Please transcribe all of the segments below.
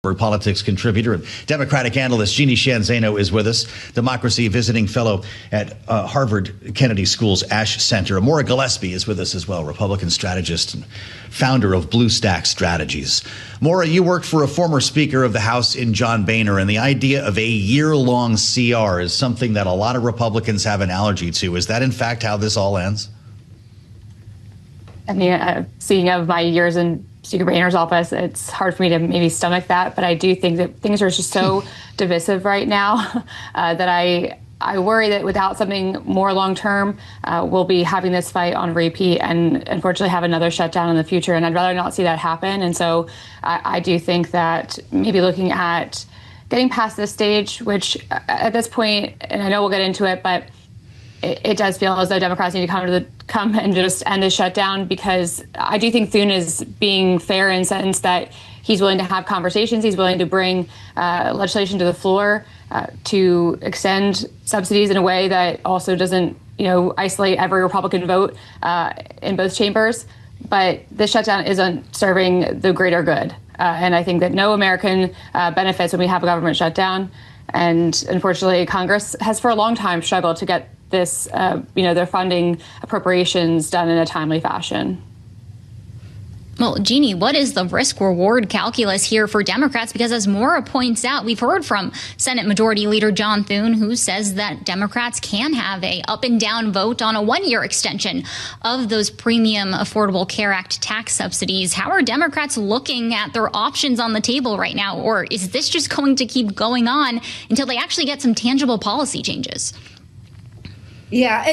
Politics contributor and Democratic analyst Jeannie Sheehan Zaino is with us, democracy visiting fellow at Harvard Kennedy School's Ash Center. Maura Gillespie is with us as well, Republican strategist and founder of Blue Stack Strategies. Maura, you worked for a former Speaker of the House in John Boehner, and the idea of a year-long CR is something that a lot of Republicans have an allergy to. Is that in fact how this all ends? I mean, speaking of my years in Speaker Boehner's office, it's hard for me to maybe stomach that, but I do think that things are just so divisive right now that I worry that without something more long-term, we'll be having this fight on repeat and unfortunately have another shutdown in the future. And I'd rather not see that happen. And so I do think that maybe looking at getting past this stage, which at this point, and I know we'll get into it, but it does feel as though Democrats need to come and just end this shutdown, because I do think Thune is being fair in the sense that he's willing to have conversations. He's willing to bring legislation to the floor to extend subsidies in a way that also doesn't, isolate every Republican vote in both chambers. But this shutdown isn't serving the greater good. And I think that no American benefits when we have a government shutdown. And unfortunately, Congress has for a long time struggled to get this, their funding appropriations done in a timely fashion. Well, Jeannie, what is the risk-reward calculus here for Democrats? Because as Maura points out, we've heard from Senate Majority Leader John Thune, who says that Democrats can have a up and down vote on a one-year extension of those premium Affordable Care Act tax subsidies. How are Democrats looking at their options on the table right now? Or is this just going to keep going on until they actually get some tangible policy changes? Yeah,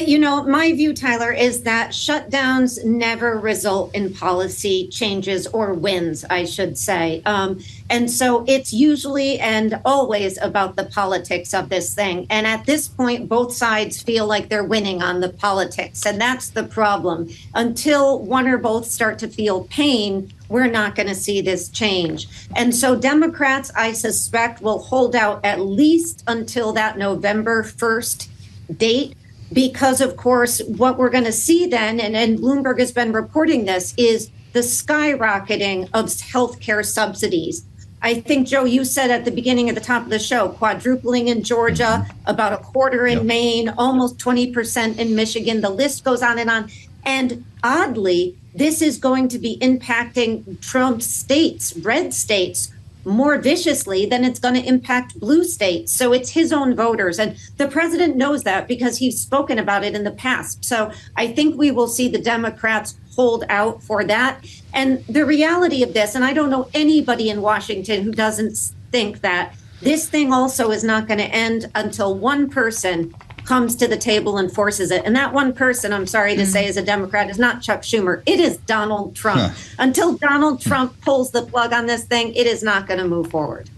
my view, Tyler, is that shutdowns never result in policy changes or wins, I should say. And so it's usually and always about the politics of this thing. And at this point, both sides feel like they're winning on the politics. And that's the problem. Until one or both start to feel pain, we're not going to see this change. And so Democrats, I suspect, will hold out at least until that November 1st date. Because, of course, what we're going to see then, and Bloomberg has been reporting this, is the skyrocketing of healthcare subsidies. I think, Joe, you said at the beginning, at the top of the show, quadrupling in Georgia, about a quarter in Maine, almost 20% in Michigan. The list goes on. And oddly, this is going to be impacting Trump's states, red states, more viciously than it's going to impact blue states. So it's his own voters. And the president knows that because he's spoken about it in the past. So I think we will see the Democrats hold out for that. And the reality of this, and I don't know anybody in Washington who doesn't think that this thing also is not going to end until one person comes to the table and forces it. And that one person, I'm sorry to say, is a Democrat, is not Chuck Schumer. It is Donald Trump. Until Donald Trump pulls the plug on this thing, it is not going to move forward.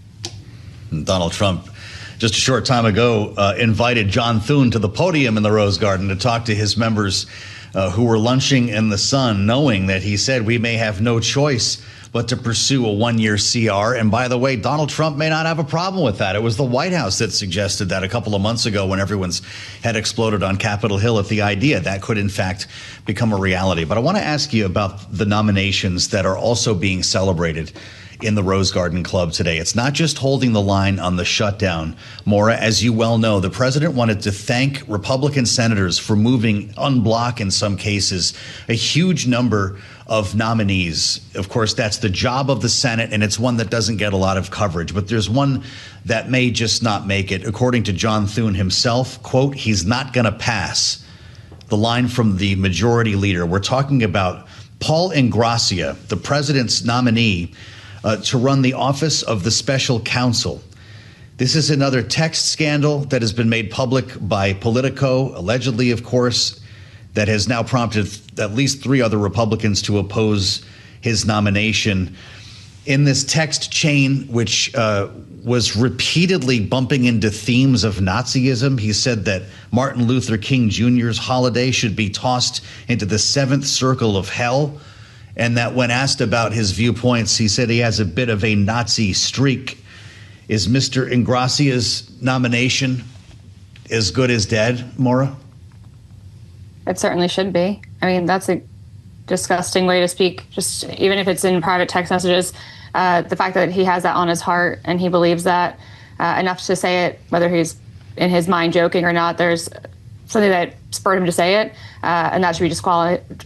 Donald Trump, just a short time ago, invited John Thune to the podium in the Rose Garden to talk to his members who were lunching in the sun, knowing that he said we may have no choice but to pursue a one-year CR. And by the way, Donald Trump may not have a problem with that. It was the White House that suggested that a couple of months ago when everyone's head exploded on Capitol Hill at the idea that could, in fact, become a reality. But I want to ask you about the nominations that are also being celebrated in the Rose Garden Club today. It's not just holding the line on the shutdown. Maura, as you well know, the president wanted to thank Republican senators for moving unblock, in some cases, a huge number of nominees. Of course, that's the job of the Senate, and it's one that doesn't get a lot of coverage. But there's one that may just not make it. According to John Thune himself, quote, he's not going to pass. The line from the majority leader. We're talking about Paul Ingrassia, the president's nominee, to run the office of the special counsel. This is another text scandal that has been made public by Politico, allegedly, of course, that has now prompted at least 3 other Republicans to oppose his nomination. In this text chain, which was repeatedly bumping into themes of Nazism, he said that Martin Luther King Jr.'s holiday should be tossed into the 7th circle of hell. And that when asked about his viewpoints, he said he has a bit of a Nazi streak. Is Mr. Ingrassia's nomination as good as dead, Maura? It certainly should be. I mean, that's a disgusting way to speak, just even if it's in private text messages. the fact that he has that on his heart and he believes that enough to say it, whether he's in his mind joking or not, there's something that spurred him to say it, and that should be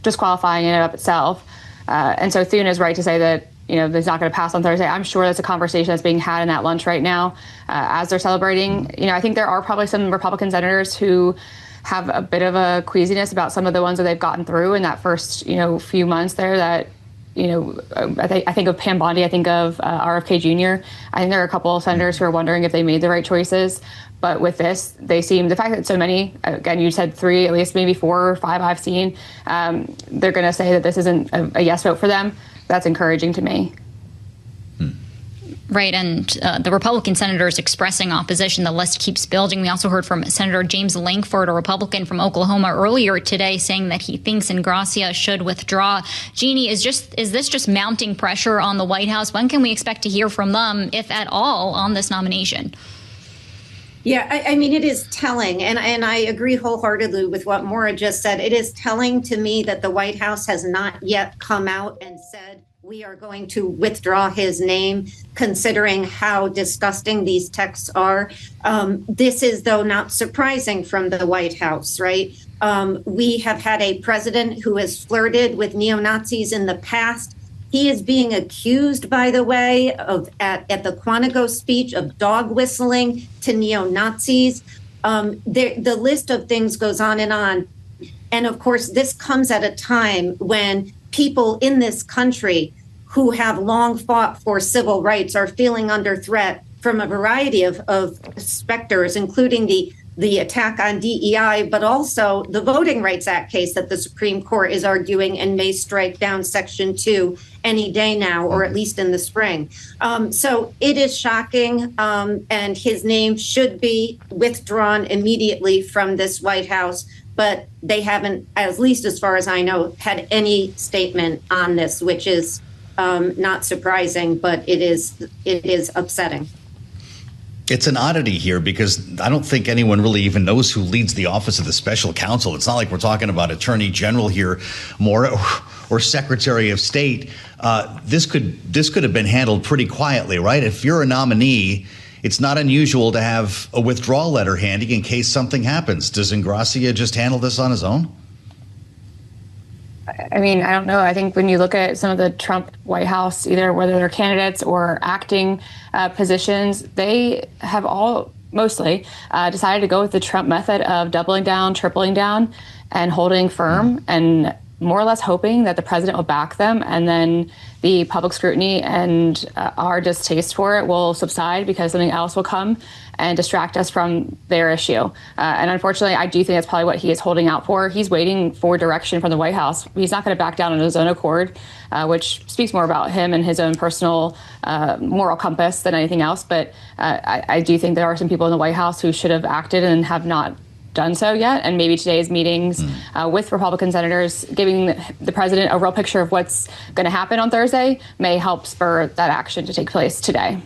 disqualifying in and of itself. And so Thune is right to say that he's not going to pass on Thursday. I'm sure that's a conversation that's being had in that lunch right now as they're celebrating. I think there are probably some Republican senators who have a bit of a queasiness about some of the ones that they've gotten through in that first few months there. That I think of Pam Bondi, I think of RFK Jr. I think there are a couple of senators who are wondering if they made the right choices. But with this, the fact that so many, again, you said 3, at least maybe 4 or 5 I've seen, they're going to say that this isn't a yes vote for them. That's encouraging to me. Right, and the Republican senators expressing opposition, the list keeps building. We also heard from Senator James Lankford, a Republican from Oklahoma, earlier today saying that he thinks Ingrassia should withdraw. Jeannie, is this just mounting pressure on the White House? When can we expect to hear from them, if at all, on this nomination? Yeah, I mean, it is telling, and I agree wholeheartedly with what Maura just said. It is telling to me that the White House has not yet come out and said, we are going to withdraw his name, considering how disgusting these texts are. This is, though, not surprising from the White House, right? We have had a president who has flirted with neo-Nazis in the past. He is being accused, by the way, of at the Quantico speech of dog whistling to neo-Nazis. The list of things goes on. And of course, this comes at a time when people in this country who have long fought for civil rights are feeling under threat from a variety of specters, including the attack on DEI, but also the Voting Rights Act case that the Supreme Court is arguing and may strike down Section 2 any day now, or at least in the spring. So it is shocking, and his name should be withdrawn immediately from this White House. But they haven't, at least as far as I know, had any statement on this, which is not surprising, but it is upsetting. It's an oddity here because I don't think anyone really even knows who leads the office of the special counsel. It's not like we're talking about Attorney General here, Maura, or Secretary of State. This could have been handled pretty quietly, right? If you're a nominee, it's not unusual to have a withdrawal letter handy in case something happens. Does Ingrassia just handle this on his own? I mean, I don't know. I think when you look at some of the Trump White House, either whether they're candidates or acting positions, they have all mostly decided to go with the Trump method of doubling down, tripling down, and holding firm and more or less hoping that the president will back them, and then the public scrutiny and our distaste for it will subside because something else will come and distract us from their issue. And unfortunately, I do think that's probably what he is holding out for. He's waiting for direction from the White House. He's not going to back down on his own accord, which speaks more about him and his own personal moral compass than anything else. But I do think there are some people in the White House who should have acted and have not done so yet, and maybe today's meetings with Republican senators giving the president a real picture of what's going to happen on Thursday may help spur that action to take place today.